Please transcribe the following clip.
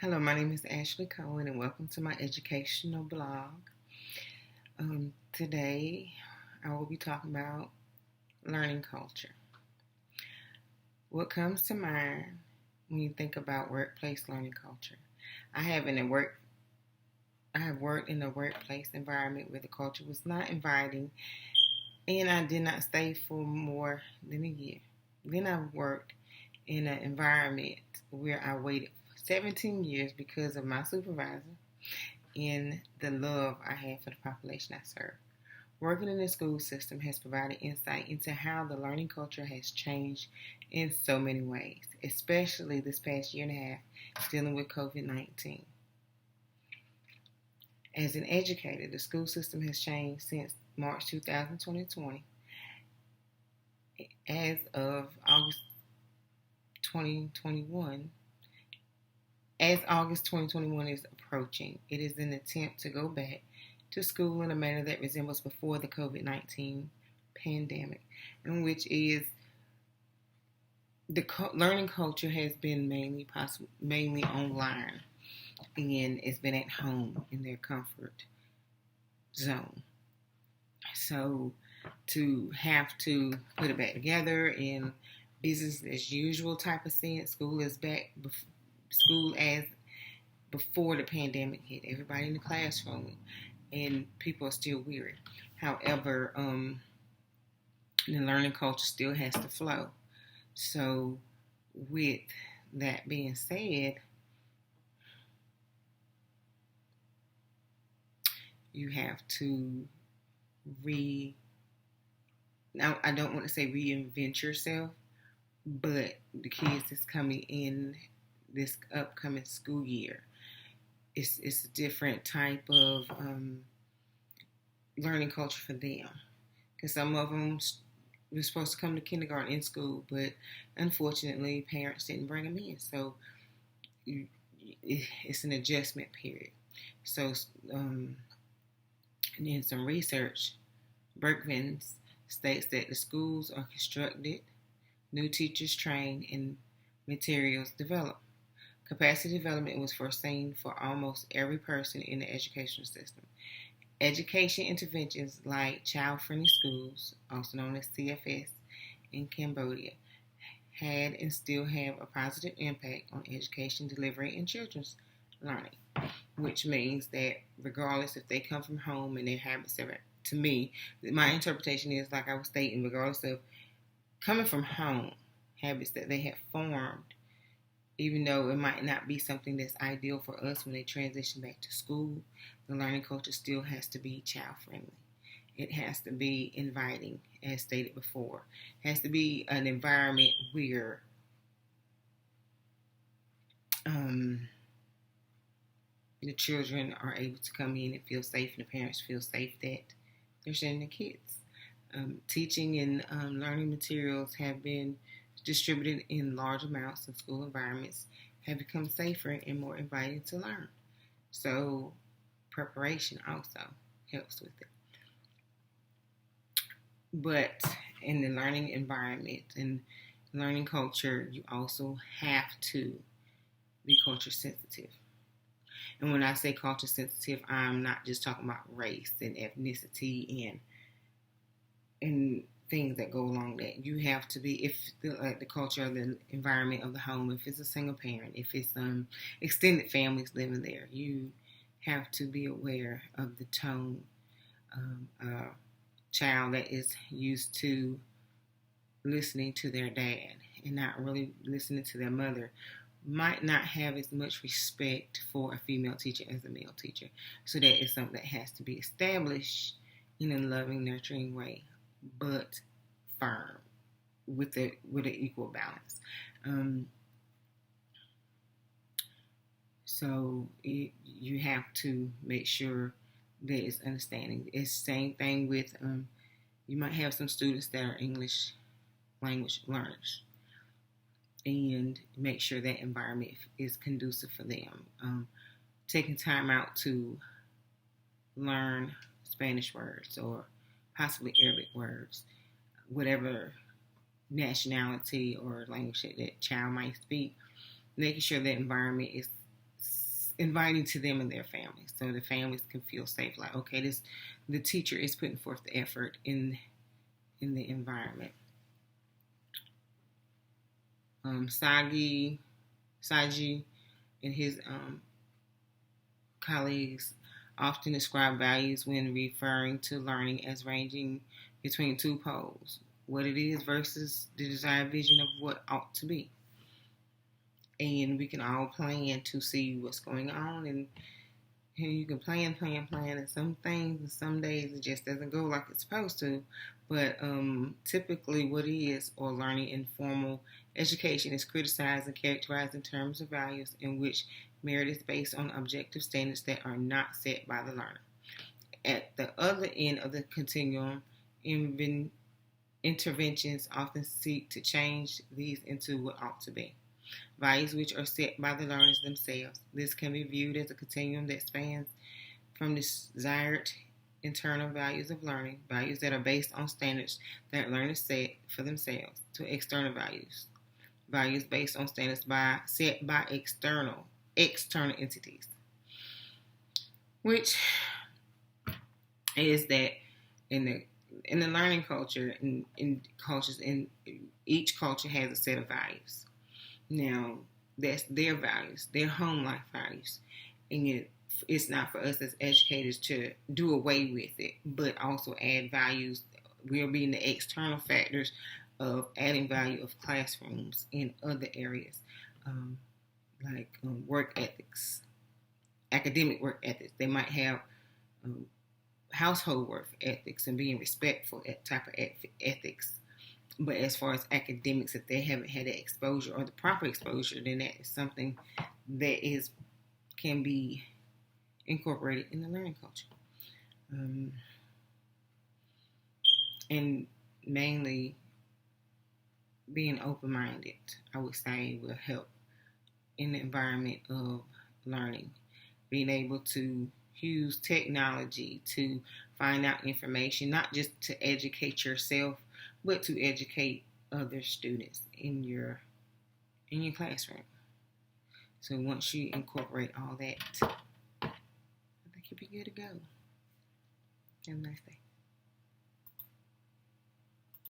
Hello, my name is Ashley Cohen, and welcome to my educational blog. Today, I will be talking about learning culture. What comes to mind when you think about workplace learning culture? I have worked in a workplace environment where the culture was not inviting, and I did not stay for more than a year. Then I worked in an environment where I waited 17 years because of my supervisor and the love I had for the population I serve. Working in the school system has provided insight into how the learning culture has changed in so many ways, especially this past year and a half dealing with COVID-19. As an educator, the school system has changed since March 2020. As of August 2021, as August 2021 is approaching, it is an attempt to go back to school in a manner that resembles before the COVID-19 pandemic, in which is the learning culture has been mainly online, and it's been at home in their comfort zone. So to have to put it back together in business as usual type of sense, school as before the pandemic hit. Everybody in the classroom, and people are still weary. However, the learning culture still has to flow. So, with that being said, you have to now I don't want to say reinvent yourself, but the kids that's coming in this upcoming school year, it's a different type of learning culture for them. Because some of them were supposed to come to kindergarten in school, but unfortunately, parents didn't bring them in. So it's an adjustment period. So, in some research, Berkman states that the schools are constructed, new teachers trained, and materials developed. Capacity development was foreseen for almost every person in the educational system. Education interventions like child-friendly schools, also known as CFS in Cambodia, had and still have a positive impact on education delivery and children's learning, which means that regardless if they come from home and their habits are, to me, my interpretation is, like I was stating, regardless of coming from home, habits that they have formed, even though it might not be something that's ideal for us when they transition back to school, the learning culture still has to be child-friendly. It has to be inviting, as stated before. It has to be an environment where the children are able to come in and feel safe, and the parents feel safe that they're sending their kids. Teaching and learning materials have been distributed in large amounts in school environments, have become safer and more inviting to learn. So preparation also helps with it. But in the learning environment and learning culture, you also have to be culture sensitive. And when I say culture sensitive, I'm not just talking about race and ethnicity and things that go along that. You have to be, if the culture of the environment of the home, if it's a single parent, if it's extended families living there, you have to be aware of the tone. A child that is used to listening to their dad and not really listening to their mother might not have as much respect for a female teacher as a male teacher. So that is something that has to be established in a loving, nurturing way, but firm, with an equal balance. So you have to make sure that it's understanding. It's the same thing with you might have some students that are English language learners, and make sure that environment is conducive for them. Taking time out to learn Spanish words or possibly Arabic words, whatever nationality or language that child might speak, making sure that environment is inviting to them and their families, so the families can feel safe. Like, okay, the teacher is putting forth the effort in the environment. Saji and his colleagues often describe values when referring to learning as ranging between two poles: what it is versus the desired vision of what ought to be. And we can all plan to see what's going on, and you can plan, and some things and some days it just doesn't go like it's supposed to. But typically what is or learning in formal education is criticized and characterized in terms of values in which merit is based on objective standards that are not set by the learner. At the other end of the continuum, interventions often seek to change these into what ought to be. Values which are set by the learners themselves. This can be viewed as a continuum that spans from desired internal values of learning, values that are based on standards that learners set for themselves, to external values, values based on standards set by external entities, which is that in the learning culture, in cultures, in each culture has a set of values. Now, that's their values, their home life values. And it's not for us as educators to do away with it, but also add values. We'll be in the external factors of adding value of classrooms in other areas, like work ethics, academic work ethics. They might have household work ethics and being respectful type of ethics. But as far as academics, if they haven't had the exposure or the proper exposure, then that is something that can be incorporated in the learning culture. And mainly being open-minded, I would say, will help in the environment of learning. Being able to use technology to find out information, not just to educate yourself, but to educate other students in your classroom. So once you incorporate all that, I think you'll be good to go. Have a nice day.